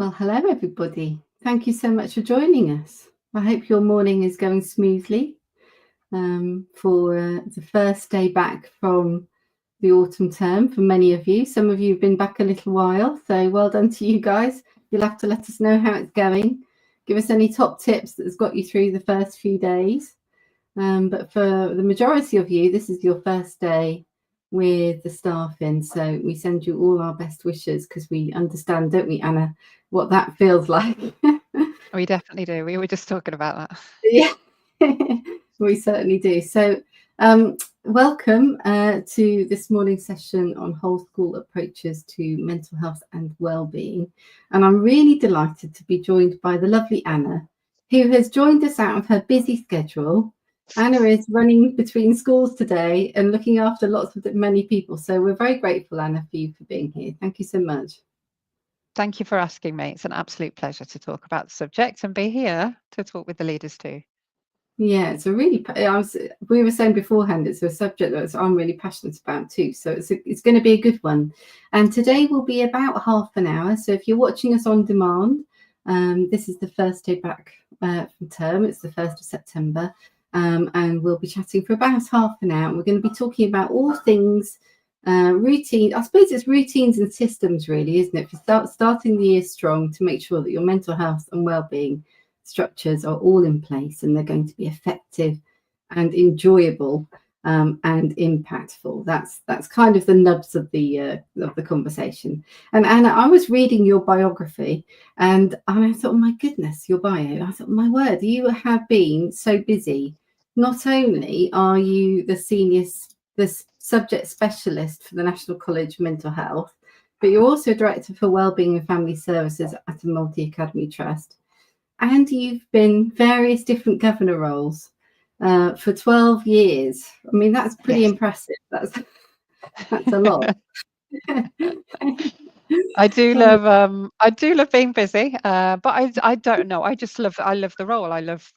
Well, hello, everybody. Thank you so much for joining us. I hope your morning is going smoothly for the first day back from the autumn term for many of you. Some of you have been back a little while, so well done to you guys. You'll have to let us know how it's going. Give us any top tips that's got you through the first few days. But for the majority of you, this is your first day with the staff in. So we send you all our best wishes because we understand, don't we, Anna, what that feels like? We definitely do. We were just talking about that. Yeah, we certainly do. So welcome to this morning's session on whole school approaches to mental health and wellbeing. And I'm really delighted to be joined by the lovely Anna, who has joined us out of her busy schedule. Anna is running between schools today and looking after many people. So we're very grateful, Anna, for you for being here. Thank you so much. Thank you for asking me. It's an absolute pleasure to talk about the subject and be here to talk with the leaders too. Yeah, it's a really. We were saying beforehand, it's a subject that I'm really passionate about too. So it's going to be a good one. And today will be about half an hour. So if you're watching us on demand, this is the first day back from term. It's the 1st of September, and we'll be chatting for about half an hour. We're going to be talking about all things routine. I suppose it's routines and systems, really, isn't it? For starting the year strong to make sure that your mental health and well-being structures are all in place and they're going to be effective and enjoyable and impactful. That's kind of the nubs of the conversation. And Anna, I was reading your biography and I thought, oh my goodness, your bio. I thought, my word, you have been so busy. Not only are you the subject specialist for the National College of Mental Health, but you're also director for Wellbeing and Family Services at a multi-academy trust. And you've been various different governor roles for 12 years. I mean, that's pretty impressive. That's a lot. I do love being busy, but I don't know. I love the role. I love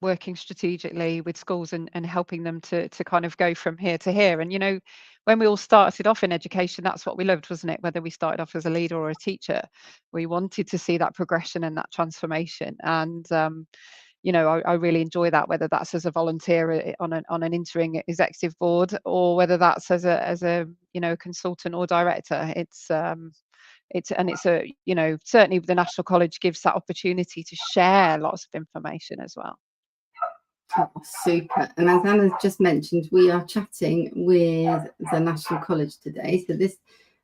working strategically with schools and helping them to kind of go from here to here. And when we all started off in education, that's what we loved, wasn't it? Whether we started off as a leader or a teacher, we wanted to see that progression and that transformation. And I really enjoy that, whether that's as a volunteer on an interim executive board or whether that's as a consultant or director. It's certainly the National College gives that opportunity to share lots of information as well. Oh, super. And as Anna just mentioned, we are chatting with the National College today. So this,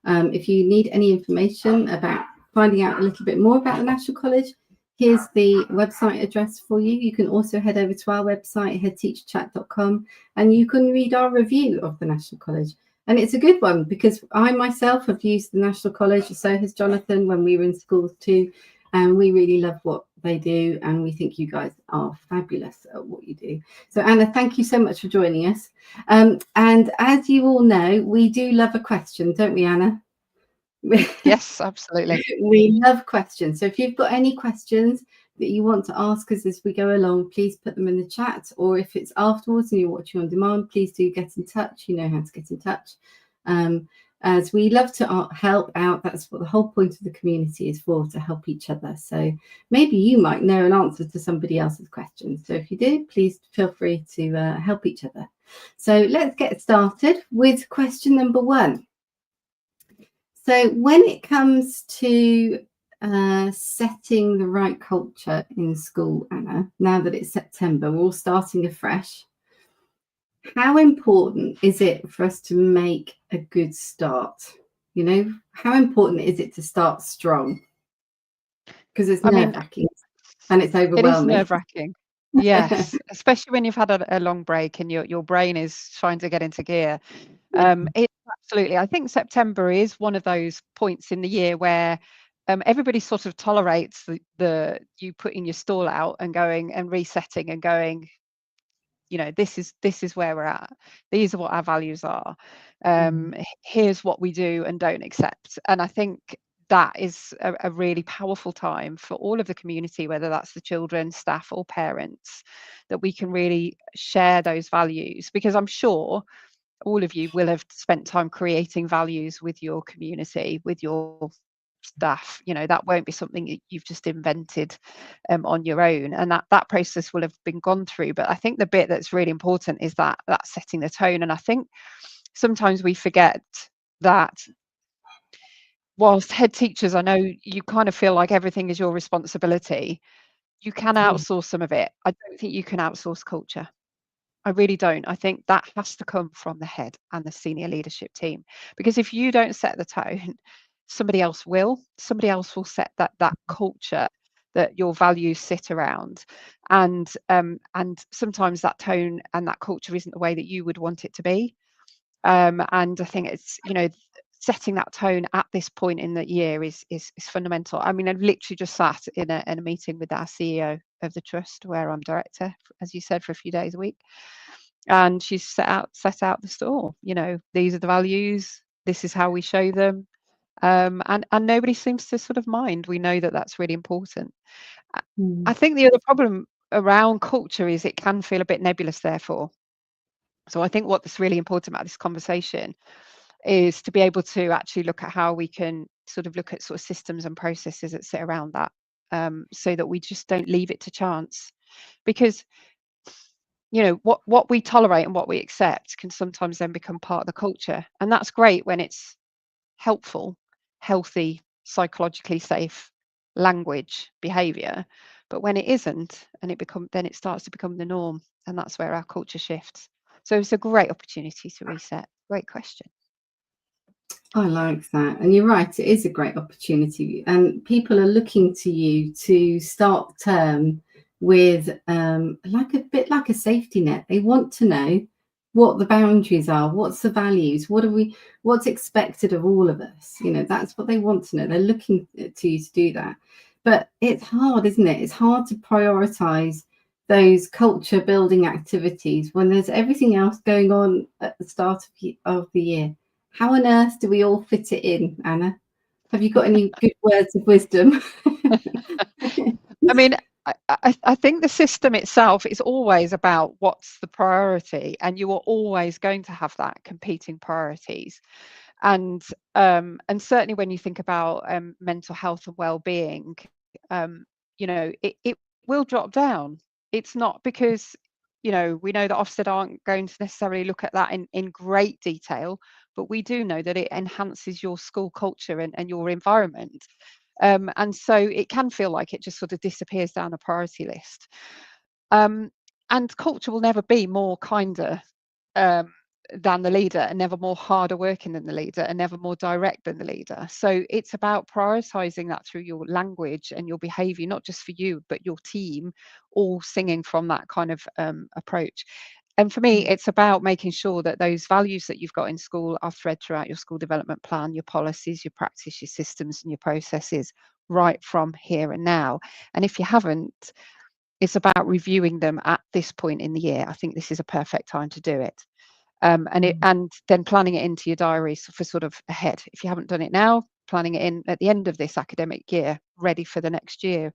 if you need any information about finding out a little bit more about the National College, here's the website address for you. You can also head over to our website, headteacherchat.com, and you can read our review of the National College. And it's a good one because I myself have used the National College, so has Jonathan when we were in schools too. And we really love what they do. And we think you guys are fabulous at what you do. So Anna, thank you so much for joining us. And as you all know, we do love a question, don't we, Anna? Yes, absolutely. We love questions. So if you've got any questions that you want to ask us as we go along, please put them in the chat. Or if it's afterwards and you're watching on demand, please do get in touch. You know how to get in touch. As we love to help out. That's what the whole point of the community is for, to help each other. So maybe you might know an answer to somebody else's question. So if you do, please feel free to help each other. So let's get started with question number 1. So when it comes to setting the right culture in school, Anna, now that it's September, we're all starting afresh. How important is it for us to make a good start? How important is it to start strong? Because it's nerve-wracking and it's overwhelming. It is nerve-wracking. Yes, especially when you've had a long break and your brain is trying to get into gear. Absolutely. I think September is one of those points in the year where everybody sort of tolerates the you putting your stall out and going and resetting and going, this is where we're at. These are what our values are. Here's what we do and don't accept. And I think that is a really powerful time for all of the community, whether that's the children, staff or parents, that we can really share those values, because I'm sure all of you will have spent time creating values with your community, with your staff. That won't be something that you've just invented on your own, and that process will have been gone through. But I think the bit that's really important is that setting the tone. And I think sometimes we forget that whilst head teachers, I know you kind of feel like everything is your responsibility, you can Yeah. outsource some of it. I don't think you can outsource culture. I really don't. I think that has to come from the head and the senior leadership team. Because if you don't set the tone, somebody else will. Somebody else will set that culture that your values sit around. And sometimes that tone and that culture isn't the way that you would want it to be. And I think it's, setting that tone at this point in the year is fundamental. I mean, I've literally just sat in a meeting with our CEO of the trust, where I'm director, as you said, for a few days a week. And she's set out the store. These are the values. This is how we show them. And nobody seems to sort of mind. We know that that's really important. I think the other problem around culture is it can feel a bit nebulous, therefore. So I think what's really important about this conversation is to be able to actually look at how we can sort of look at sort of systems and processes that sit around that, so that we just don't leave it to chance. Because what we tolerate and what we accept can sometimes then become part of the culture, and that's great when it's helpful, healthy, psychologically safe language behavior. But when it isn't, and then it starts to become the norm, and that's where our culture shifts. So it's a great opportunity to reset. Great question. I like that. And you're right, it is a great opportunity. And people are looking to you to start the term with like a bit like a safety net. They want to know what the boundaries are, what's the values, what's expected of all of us. That's what they want to know. They're looking to you to do that. But it's hard, isn't it? It's hard to prioritize those culture building activities when there's everything else going on at the start of the year. How on earth do we all fit it in, Anna? Have you got any good words of wisdom? I mean, I think the system itself is always about what's the priority, and you are always going to have that competing priorities. And certainly when you think about mental health and well-being, it will drop down. It's not because we know that Ofsted aren't going to necessarily look at that in great detail, but we do know that it enhances your school culture and your environment. And so it can feel like it just sort of disappears down a priority list. And culture will never be more kinder than the leader, and never more harder working than the leader, and never more direct than the leader. So it's about prioritizing that through your language and your behavior, not just for you, but your team, all singing from that kind of approach. And for me, it's about making sure that those values that you've got in school are thread throughout your school development plan, your policies, your practice, your systems, and your processes, right from here and now. And if you haven't, it's about reviewing them at this point in the year. I think this is a perfect time to do it. And then planning it into your diaries for sort of ahead. If you haven't done it now, planning it in at the end of this academic year, ready for the next year.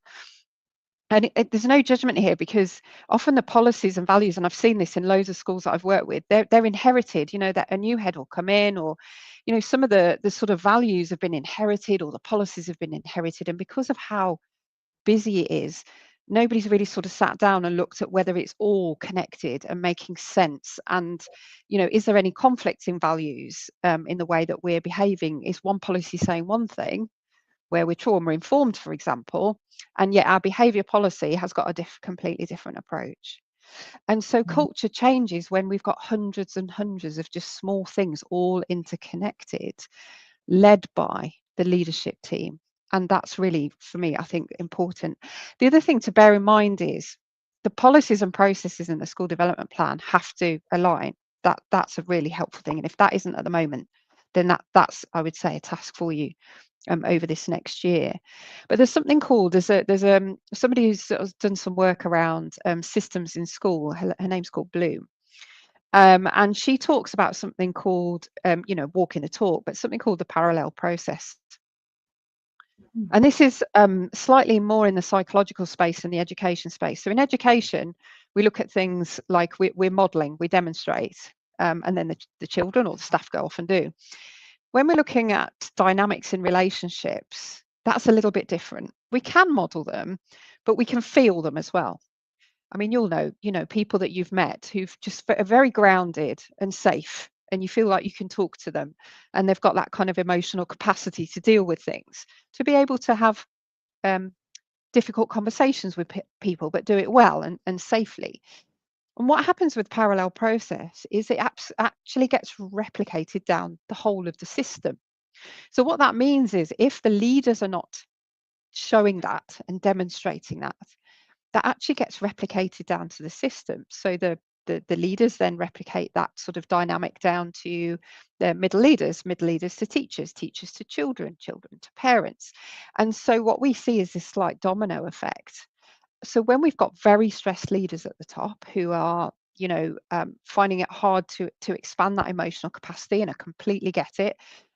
And there's no judgment here, because often the policies and values, and I've seen this in loads of schools that I've worked with, they're inherited. That a new head will come in, or some of the sort of values have been inherited, or the policies have been inherited, and because of how busy it is, nobody's really sort of sat down and looked at whether it's all connected and making sense. And is there any conflicts in values in the way that we're behaving? Is one policy saying one thing, where we're trauma informed, for example, and yet our behavior policy has got a completely different approach? And so culture changes when we've got hundreds and hundreds of just small things all interconnected, led by the leadership team. And that's really, for me, I think, important. The other thing to bear in mind is the policies and processes in the school development plan have to align. That's a really helpful thing. And if that isn't at the moment, then that's, I would say, a task for you over this next year. But there's something called, there's somebody who's sort of done some work around systems in school. Her name's called Bloom. And she talks about something called, walking the talk, but something called the parallel process. And this is slightly more in the psychological space than the education space. So in education, we look at things like we're modelling, we demonstrate, and then the children or the staff go off and do. when we're looking at dynamics in relationships, that's a little bit different. We can model them, but we can feel them as well. I mean, you'll know, people that you've met who've just are very grounded and safe, and you feel like you can talk to them, and they've got that kind of emotional capacity to deal with things, to be able to have um, difficult conversations with people, but do it well and safely. And what happens with parallel process is it actually gets replicated down the whole of the system. So what that means is if the leaders are not showing that and demonstrating that, that actually gets replicated down to the system. So the leaders then replicate that sort of dynamic down to the middle leaders to teachers, teachers to children, children to parents. And so what we see is this slight domino effect. So when we've got very stressed leaders at the top who are finding it hard to expand that emotional capacity, and I completely get it.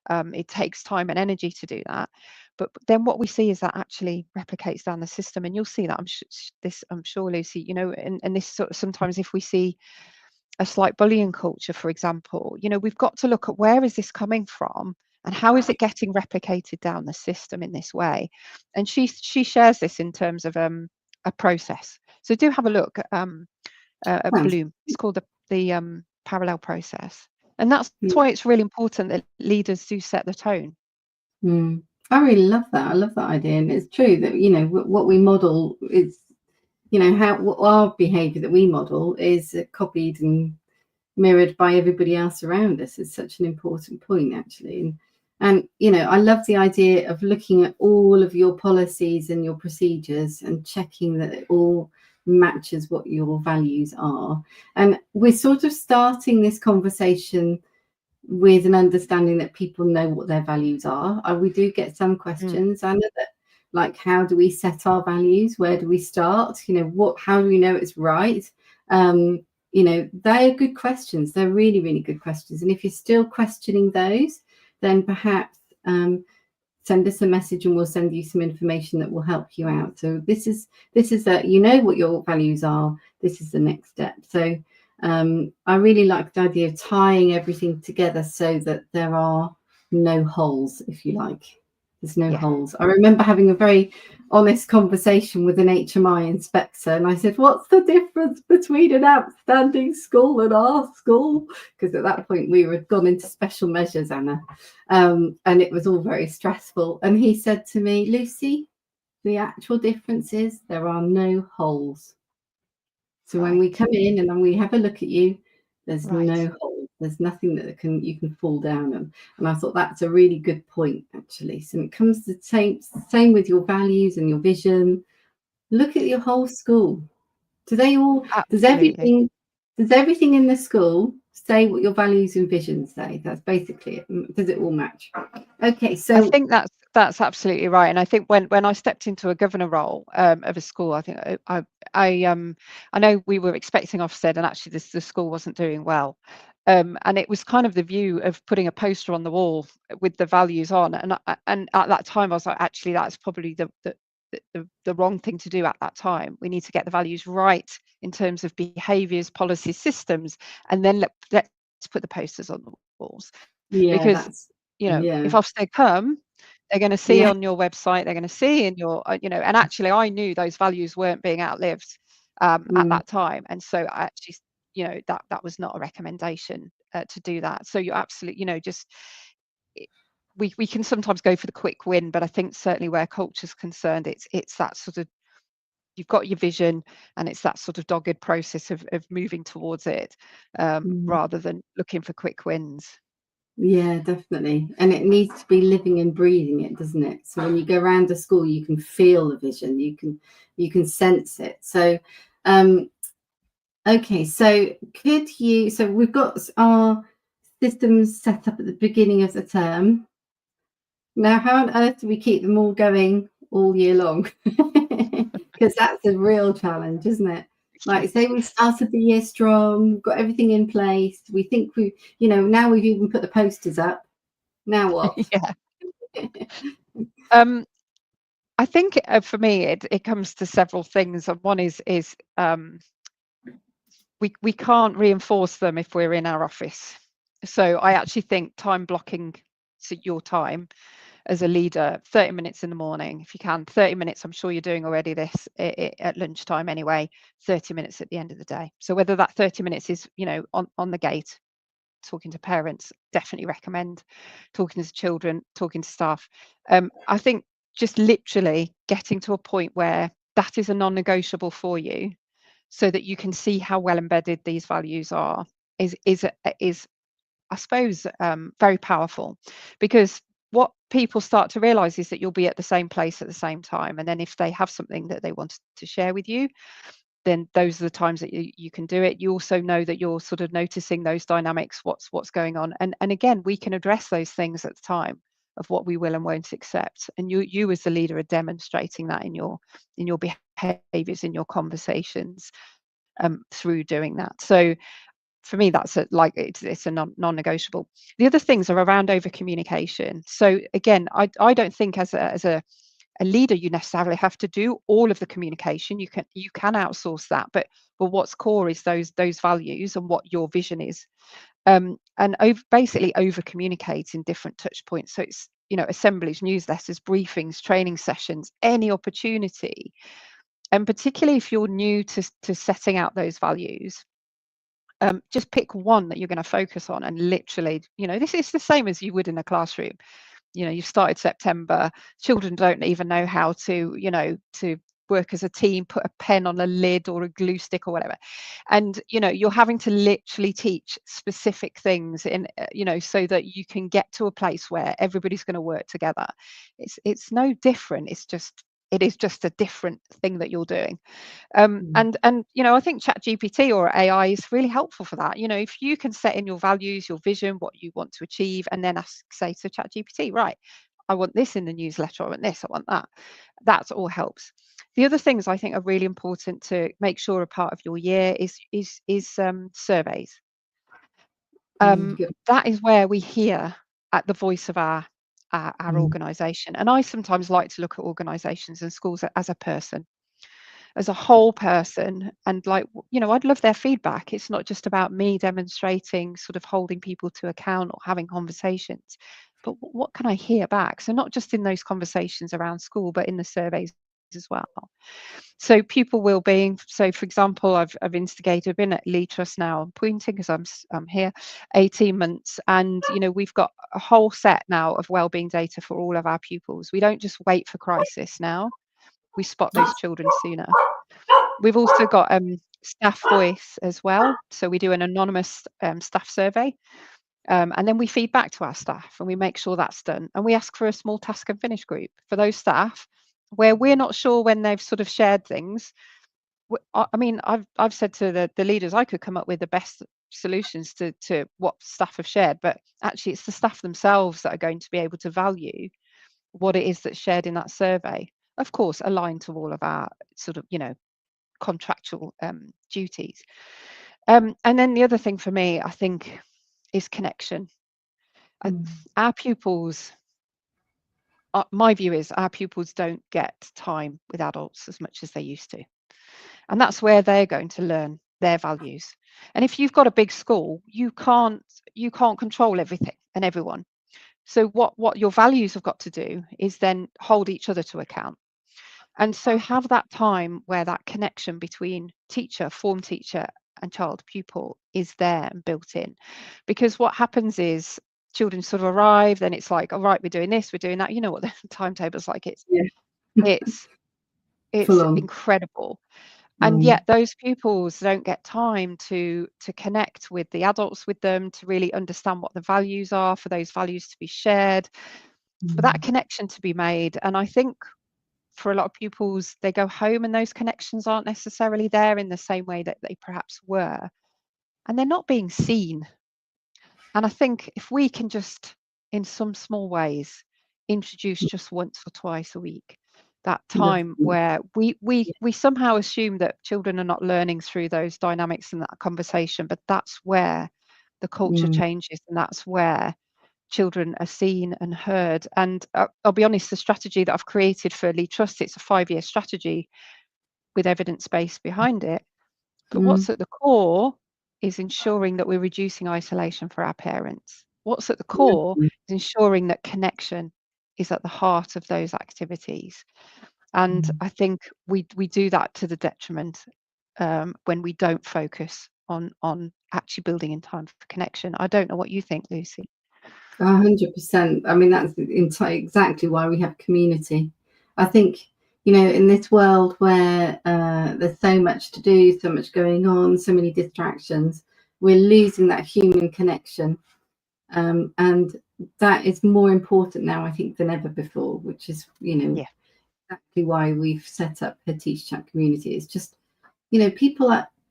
It takes time and energy to do that, but then what we see is that actually replicates down the system, and you'll see that I'm sure, Lucy, and this sort of sometimes if we see a slight bullying culture, for example, we've got to look at where is this coming from and how is it getting replicated down the system in this way. And she shares this in terms of a process. So do have a look at Sounds Bloom. It's called the parallel process, and that's good. why it's really important that leaders do set the tone. Mm. I really love that. I love that idea, and it's true that what we model is how what our behaviour that we model is copied and mirrored by everybody else around us. Is such an important point, actually. And I love the idea of looking at all of your policies and your procedures and checking that it all matches what your values are. And we're sort of starting this conversation with an understanding that people know what their values are. We do get some Mm. questions, Anna, that like, how do we set our values? Where do we start? How do we know it's right? They're good questions. They're really, really good questions. And if you're still questioning those, then perhaps send us a message and we'll send you some information that will help you out. So this is that what your values are. This is the next step. So I really like the idea of tying everything together so that there are no holes, if you like. There's no Yeah. holes. I remember having a very honest conversation with an HMI inspector, and I said, what's the difference between an outstanding school and our school? Because at that point we had gone into special measures, Anna, and it was all very stressful. And he said to me, Lucy, the actual difference is there are no holes. So when we Right. come in and then we have a look at you, there's Right. no hole. There's nothing that you can fall down on. And I thought that's a really good point, actually. So it comes the same with your values and your vision. Look at your whole school. Do they all? Absolutely. Does everything in the school say what your values and visions say? That's basically it. Does it all match? Okay, I so think that's absolutely right. And I think when I stepped into a governor role of a school, I think I know we were expecting Ofsted, and actually the school wasn't doing well. And it was kind of the view of putting a poster on the wall with the values on. And at that time, I was like, actually, that's probably the wrong thing to do at that time. We need to get the values right in terms of behaviours, policies, systems, and then let's put the posters on the walls. yeah, Because that's if yeah, Ofsted come, they're going to see yeah. on your website, they're going to see in your, and actually I knew those values weren't being outlived at Mm, that time. And so I actually, that was not a recommendation to do that. So you're absolutely, just, it- we can sometimes go for the quick win, but I think certainly where culture's concerned, it's that sort of, you've got your vision and it's that sort of dogged process of moving towards it mm. rather than looking for quick wins. Yeah, definitely. And it needs to be living and breathing it, doesn't it? So when you go around the school, you can feel the vision, you can sense it. So okay, so we've got our systems set up at the beginning of the term. Now, how on earth do we keep them all going all year long? Because that's a real challenge, isn't it? Like, say we started the year strong, got everything in place. We think now we've even put the posters up. Now what? Yeah. Um, I think for me, it comes to several things. And one is we can't reinforce them if we're in our office. So I actually think time blocking your time as a leader, 30 minutes in the morning, if you can, 30 minutes, I'm sure you're doing already this at lunchtime anyway, 30 minutes at the end of the day. So whether that 30 minutes is, on the gate, talking to parents, definitely recommend talking to children, talking to staff. I think just literally getting to a point where that is a non-negotiable for you, so that you can see how well embedded these values are, is I suppose very powerful, because what people start to realize is that you'll be at the same place at the same time, and then if they have something that they want to share with you, then those are the times that you can do it. You also know that you're sort of noticing those dynamics, what's going on, and again, we can address those things at the time of what we will and won't accept, and you as the leader are demonstrating that in your behaviors, in your conversations, through doing that. So for me, that's it's a non-negotiable. The other things are around over communication. So again, I don't think as a leader you necessarily have to do all of the communication. You can outsource that, but what's core is those values and what your vision is, and basically over communicate in different touch points. So it's, assemblies, newsletters, briefings, training sessions, any opportunity, and particularly if you're new to setting out those values, just pick one that you're going to focus on, and literally, this is the same as you would in a classroom. You've started September, children don't even know how to work as a team, put a pen on a lid or a glue stick or whatever. And, you're having to literally teach specific things so that you can get to a place where everybody's going to work together. It's no different. It is just a different thing that you're doing. And I think ChatGPT or AI is really helpful for that. If you can set in your values, your vision, what you want to achieve, and then say to ChatGPT, right, I want this in the newsletter, I want this, I want that. That all helps. The other things I think are really important to make sure are part of your year is surveys. Good. That is where we hear at the voice of our organisation. And I sometimes like to look at organisations and schools as a person, as a whole person, and I'd love their feedback. It's not just about me demonstrating, sort of holding people to account or having conversations, but what can I hear back? So not just in those conversations around school, but in the surveys as well. So pupil wellbeing. So for example, I've instigated, been at Lead Trust now, I'm pointing because I'm here 18 months, and we've got a whole set now of wellbeing data for all of our pupils. We don't just wait for crisis now, we spot those children sooner. We've also got staff voice as well. So we do an anonymous staff survey, and then we feed back to our staff and we make sure that's done. And we ask for a small task and finish group for those staff where we're not sure when they've sort of shared things. I mean, I've said to the leaders, I could come up with the best solutions to what staff have shared, but actually it's the staff themselves that are going to be able to value what it is that's shared in that survey, of course aligned to all of our sort of contractual duties. And then the other thing for me, I think, is connection. Our pupils, my view is our pupils don't get time with adults as much as they used to, and that's where they're going to learn their values. And if you've got a big school, you can't control everything and everyone. So what your values have got to do is then hold each other to account. And so have that time where that connection between teacher, form teacher, and child pupil is there and built in. Because what happens is children sort of arrive, then it's like, all right, we're doing this, we're doing that. You know what the timetable's like. Yeah. It's Full it's on. incredible. And yet those pupils don't get time to connect with the adults with them, to really understand what the values are, for those values to be shared, for that connection to be made. And I think for a lot of pupils, they go home and those connections aren't necessarily there in the same way that they perhaps were. And they're not being seen. And I think if we can just, in some small ways, introduce just once or twice a week that time Lovely. where we somehow assume that children are not learning through those dynamics in that conversation, but that's where the culture changes, and that's where children are seen and heard. And I'll be honest, the strategy that I've created for Lead Trust, it's a 5-year strategy with evidence base behind it. But what's at the core is ensuring that we're reducing isolation for our parents. what's at the core Mm. is ensuring that connection is at the heart of those activities. And Mm. I think we do that to the detriment when we don't focus on actually building in time for connection. I don't know what you think, Lucy. 100%. I mean, that's exactly why we have community. I think, you know, in this world where there's so much to do, so much going on, so many distractions, we're losing that human connection. And that is more important now, I think, than ever before, which is, you know, Yeah, exactly why we've set up the Teach Chat community. It's just, you know,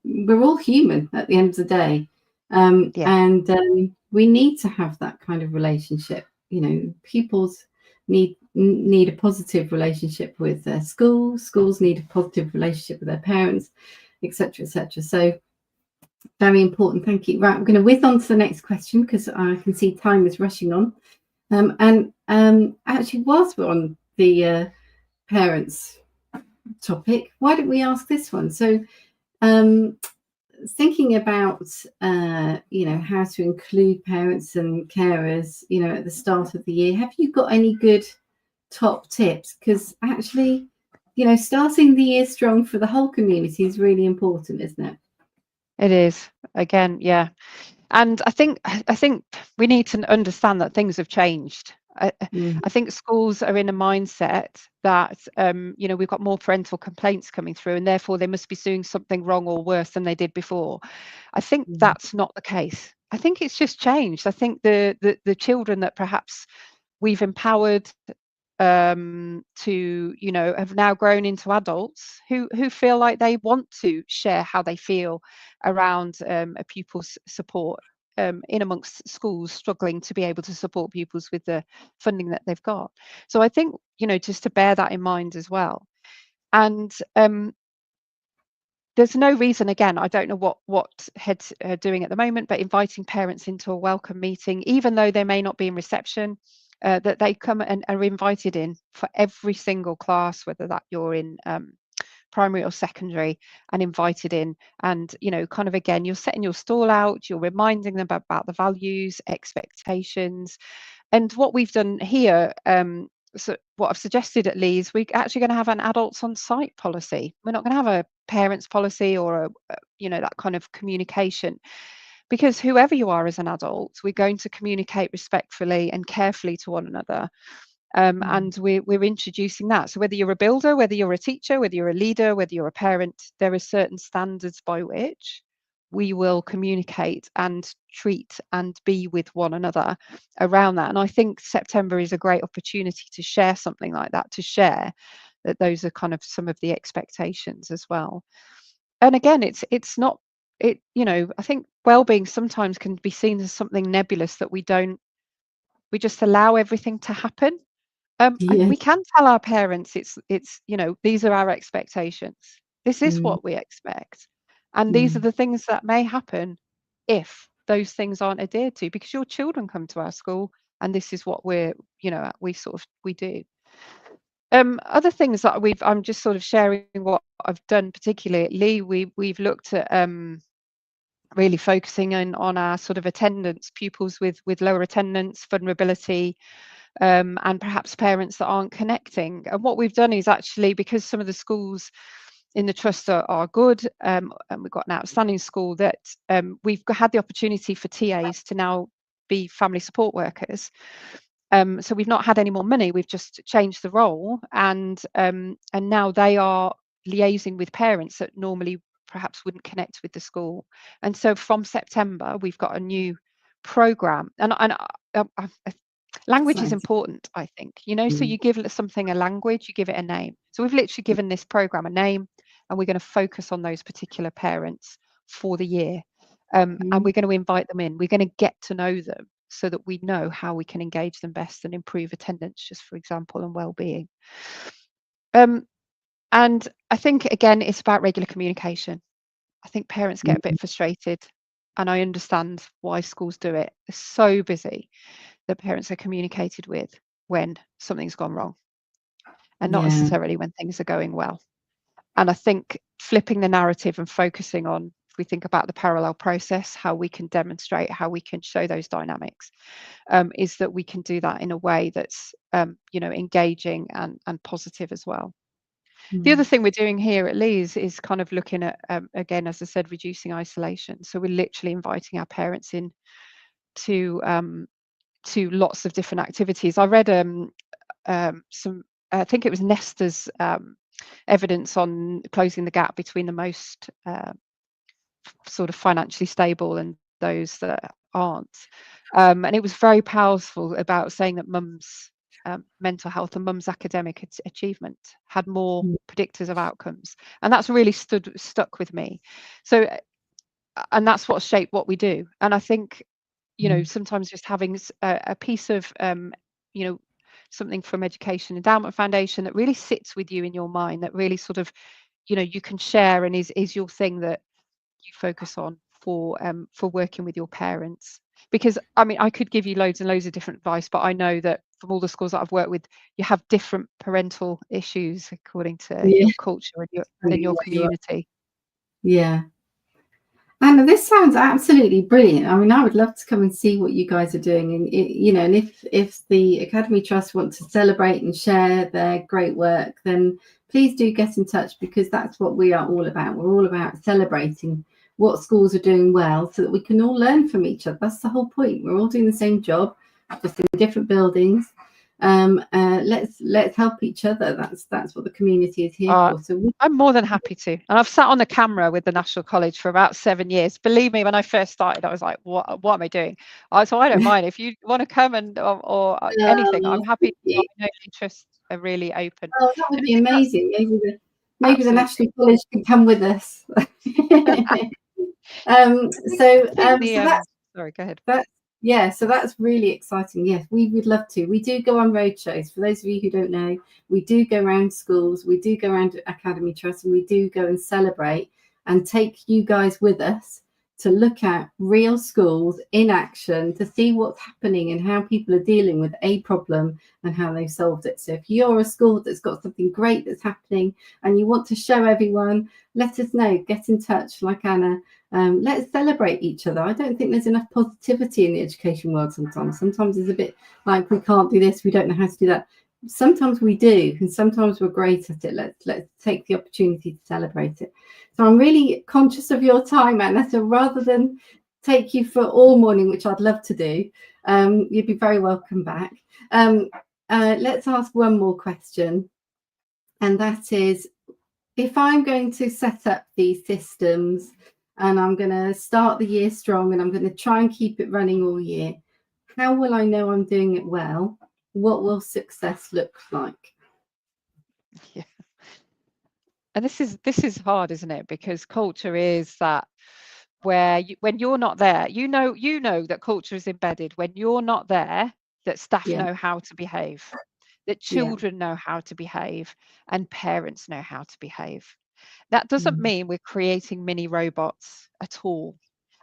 we're all human at the end of the day. yeah, And we need to have that kind of relationship. You know, pupils need a positive relationship with their schools need a positive relationship with their parents, etc., etc. So very important. Thank you. Right, I'm going to whiz on to the next question because I can see time is rushing on. And actually, whilst we're on the parents topic, why don't we ask this one? So, um, thinking about you know, how to include parents and carers, you know, at the start of the year, have you got any good top tips? Because actually, you know, starting the year strong for the whole community is really important, isn't it? it is. Again, yeah. And I think we need to understand that things have changed. Mm. I think schools are in a mindset that you know, we've got more parental complaints coming through, and therefore they must be doing something wrong or worse than they did before. I think Mm. that's not the case. I think it's just changed. I think the children that perhaps we've empowered to, you know, have now grown into adults who feel like they want to share how they feel around a pupil's support in amongst schools struggling to be able to support pupils with the funding that they've got. So I think, you know, just to bear that in mind as well. And there's no reason, again, I don't know what heads are doing at the moment, but inviting parents into a welcome meeting, even though they may not be in reception, that they come and are invited in for every single class, whether that you're in primary or secondary, and invited in. And, you know, kind of, again, you're setting your stall out, you're reminding them about the values, expectations. And what we've done here, so what I've suggested at Leeds, we're actually going to have an adults on site policy. We're not going to have a parents policy or you know, that kind of communication, because whoever you are as an adult, we're going to communicate respectfully and carefully to one another. Mm. And we're introducing that. So whether you're a builder, whether you're a teacher, whether you're a leader, whether you're a parent, there are certain standards by which we will communicate and treat and be with one another around that. And I think September is a great opportunity to share something like that, to share that those are kind of some of the expectations as well. And again, it's not it, you know, I think well-being sometimes can be seen as something nebulous that we just allow everything to happen. And Yeah. we can tell our parents it's, you know, these are our expectations. This is Mm. what we expect. And these are Mm. the things that may happen if those things aren't adhered to, because your children come to our school and this is what we're, you know, we do. Other things that I'm just sort of sharing what I've done particularly at Lee, we've looked at really focusing on our sort of attendance, pupils with lower attendance, vulnerability, and perhaps parents that aren't connecting. And what we've done is actually, because some of the schools in the trust are good, and we've got an outstanding school, that we've had the opportunity for TAs to now be family support workers. So we've not had any more money, we've just changed the role, and now they are liaising with parents that normally perhaps wouldn't connect with the school. And so from September, we've got a new program, and language is Exciting. important, I think, you know. So Mm. you give something a language, you give it a name. So we've literally given this program a name, and we're going to focus on those particular parents for the year. And Okay. we're going to invite them in. We're going to get to know them so that we know how we can engage them best and improve attendance, just for example, and well-being. Um, and I think, again, it's about regular communication. I think parents get a bit Mm. frustrated, and I understand why schools do it. They're so busy that parents are communicated with when something's gone wrong, and not Yeah. necessarily when things are going well. And I think flipping the narrative and focusing on if we think about the parallel process, how we can demonstrate, how we can show those dynamics, is that we can do that in a way that's engaging and positive as well. The other Mm. thing we're doing here at Lee's is kind of looking at, again, as I said, reducing isolation. So we're literally inviting our parents in to lots of different activities. I read some, I think it was Nesta's evidence on closing the gap between the most sort of financially stable and those that aren't. And it was very powerful about saying that mum's mental health and mum's academic achievement had more Mm. predictors of outcomes. And that's really stuck with me. So, and that's what shaped what we do. And I think, Mm. sometimes just having a piece of, you know, something from Education Endowment Foundation that really sits with you in your mind, that really sort of, you can share and is your thing that you focus on for working with your parents. Because I mean, I could give you loads and loads of different advice, but I know that from all the schools that I've worked with, you have different parental issues according to Yeah. your culture and your community. Yeah. Anna, this sounds absolutely brilliant. I mean, I would love to come and see what you guys are doing, and and if the Academy Trust want to celebrate and share their great work, then please do get in touch, because that's what we are all about. We're all about celebrating what schools are doing well, so that we can all learn from each other. That's the whole point. We're all doing the same job, just in different buildings. Let's help each other. That's what the community is here Uh, for. So I'm more than happy to. And I've sat on the camera with the National College for about 7 years. Believe me, when I first started, I was like, what am I doing? So I don't mind. If you want to come or anything, I'm happy thank to. you. I know the interests are really open. Oh, that would And I be think that's amazing. Maybe the absolutely. National College can come with us. I So think so the sorry, go ahead. that's yeah, so that's really exciting. Yes, we would love to. We do go on road shows. For those of you who don't know, we do go around schools, we do go around Academy Trust, and we do go and celebrate and take you guys with us to look at real schools in action, to see what's happening and how people are dealing with a problem and how they've solved it. So if you're a school that's got something great that's happening and you want to show everyone, let us know. Get in touch, like Anna. Let's celebrate each other. I don't think there's enough positivity in the education world sometimes. Sometimes it's a bit like, we can't do this, we don't know how to do that. Sometimes we do, and sometimes we're great at it. Let's take the opportunity to celebrate it. So I'm really conscious of your time, Anna. So rather than take you for all morning, which I'd love to do, you'd be very welcome back. Let's ask one more question, and that is, if I'm going to set up these systems and I'm going to start the year strong and I'm going to try and keep it running all year, how will I know I'm doing it well? What will success look like? Yeah. And this is hard, isn't it? Because culture is that where when you're not there, you know that culture is embedded. When you're not there, that staff Yeah, know how to behave, that yeah. children know how to behave, and parents know how to behave. That doesn't Mm. mean we're creating mini robots at all.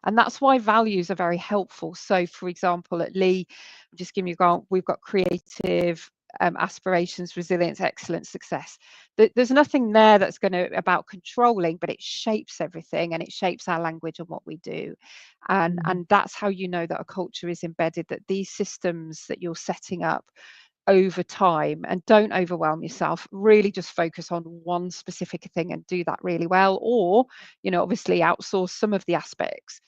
And that's why values are very helpful. So, for example, at Lee, I'm just giving you a example, we've got creative, aspirations, resilience, excellence, success. There's nothing there that's going to about controlling, but it shapes everything and it shapes our language and what we do. And that's how you know that a culture is embedded, that these systems that you're setting up over time, and don't overwhelm yourself, really just focus on one specific thing and do that really well, or obviously outsource some of the aspects.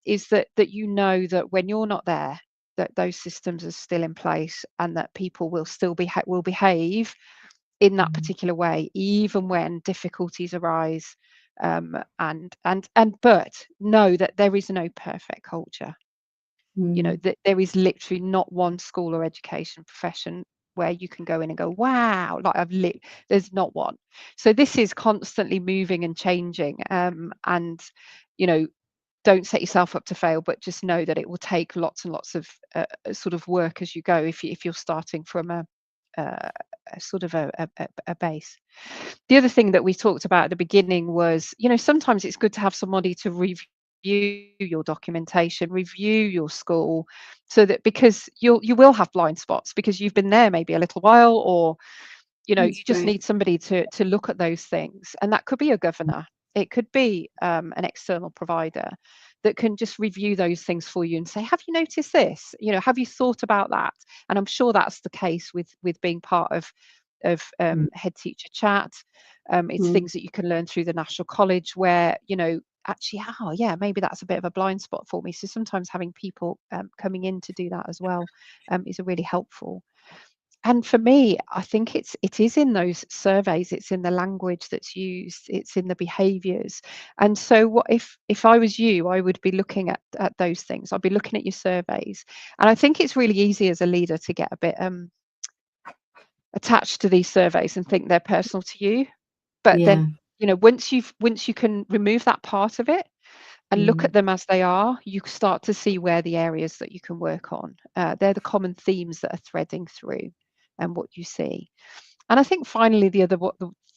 Is that you know that when you're not there, that those systems are still in place and that people will still will behave in that Mm. particular way even when difficulties arise. And but know that there is no perfect culture. Mm. That there is literally not one school or education profession where you can go in and go, wow, like there's not one. So this is constantly moving and changing. And you know don't set yourself up to fail, but just know that it will take lots and lots of sort of work as you go, if you're starting from a, a sort of a base. The other thing that we talked about at the beginning was, sometimes it's good to have somebody to review your documentation, review your school, so that, because you will have blind spots because you've been there maybe a little while, or you That's just great. need somebody to look at those things, and that could be a governor. It could be an external provider that can just review those things for you and say, have you noticed this? Have you thought about that? And I'm sure that's the case with being part of head teacher chat. It's Mm. things that you can learn through the National College where, actually, oh yeah, maybe that's a bit of a blind spot for me. So sometimes having people coming in to do that as well is a really helpful. And for me, I think it is in those surveys, it's in the language that's used, it's in the behaviours. And so what if I was you, I would be looking at those things. I'd be looking at your surveys. And I think it's really easy as a leader to get a bit attached to these surveys and think they're personal to you. But then, Yeah. once you can remove that part of it and look Mm. at them as they are, you start to see where the areas that you can work on. They're the common themes that are threading through and what you see. And I think finally, the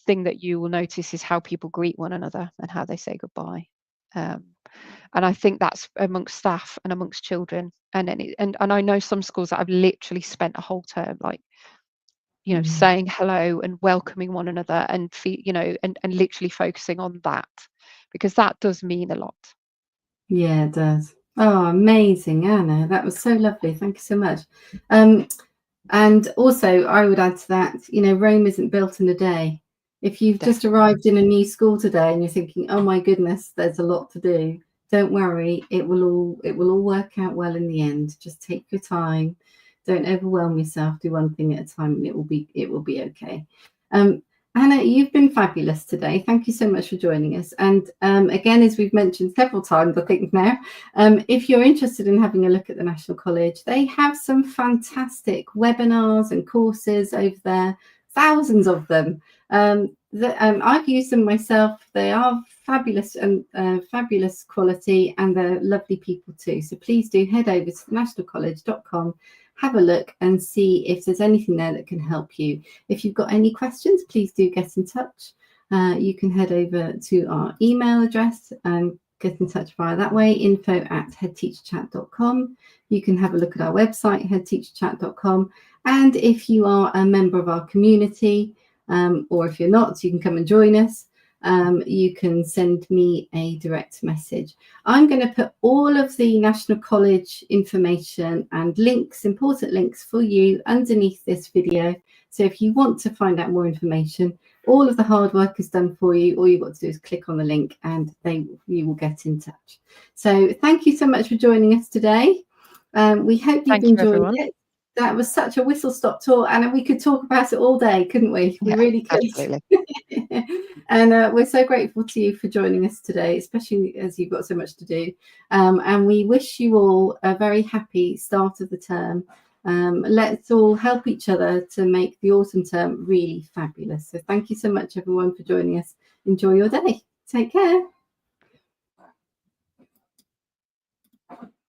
thing that you will notice is how people greet one another and how they say goodbye. Um, and I think that's amongst staff and amongst children. And I know some schools that have literally spent a whole term like Mm. saying hello and welcoming one another and and literally focusing on that, because that does mean a lot. Yeah, it does. Oh, amazing, Anna. That was so lovely. Thank you so much. And also, I would add to that, Rome isn't built in a day. If you've just Definitely. arrived in a new school today and you're thinking, "Oh my goodness, there's a lot to do," don't worry. It will all work out well in the end. Just take your time. Don't overwhelm yourself. Do one thing at a time, and it will be okay. Um, Anna, you've been fabulous today. Thank you so much for joining us. And again, as we've mentioned several times, I think now, if you're interested in having a look at the National College, they have some fantastic webinars and courses over there, thousands of them. I've used them myself. They are fabulous and fabulous quality, and they're lovely people too. So please do head over to nationalcollege.com, have a look and see if there's anything there that can help you. If you've got any questions, please do get in touch. You can head over to our email address and get in touch via that way, info@headteacherchat.com. You can have a look at our website, headteacherchat.com. And if you are a member of our community, or if you're not, you can come and join us. You can send me a direct message. I'm going to put all of the National College information and links, important links for you underneath this video. So if you want to find out more information, all of the hard work is done for you. All you've got to do is click on the link and you will get in touch. So thank you so much for joining us today. We hope you've Thank you, enjoyed everyone. it. That was such a whistle-stop tour, and we could talk about it all day, couldn't we? We Yeah, really could. absolutely. And we're so grateful to you for joining us today, especially as you've got so much to do. And we wish you all a very happy start of the term. Let's all help each other to make the autumn term really fabulous. So thank you so much, everyone, for joining us. Enjoy your day. Take care.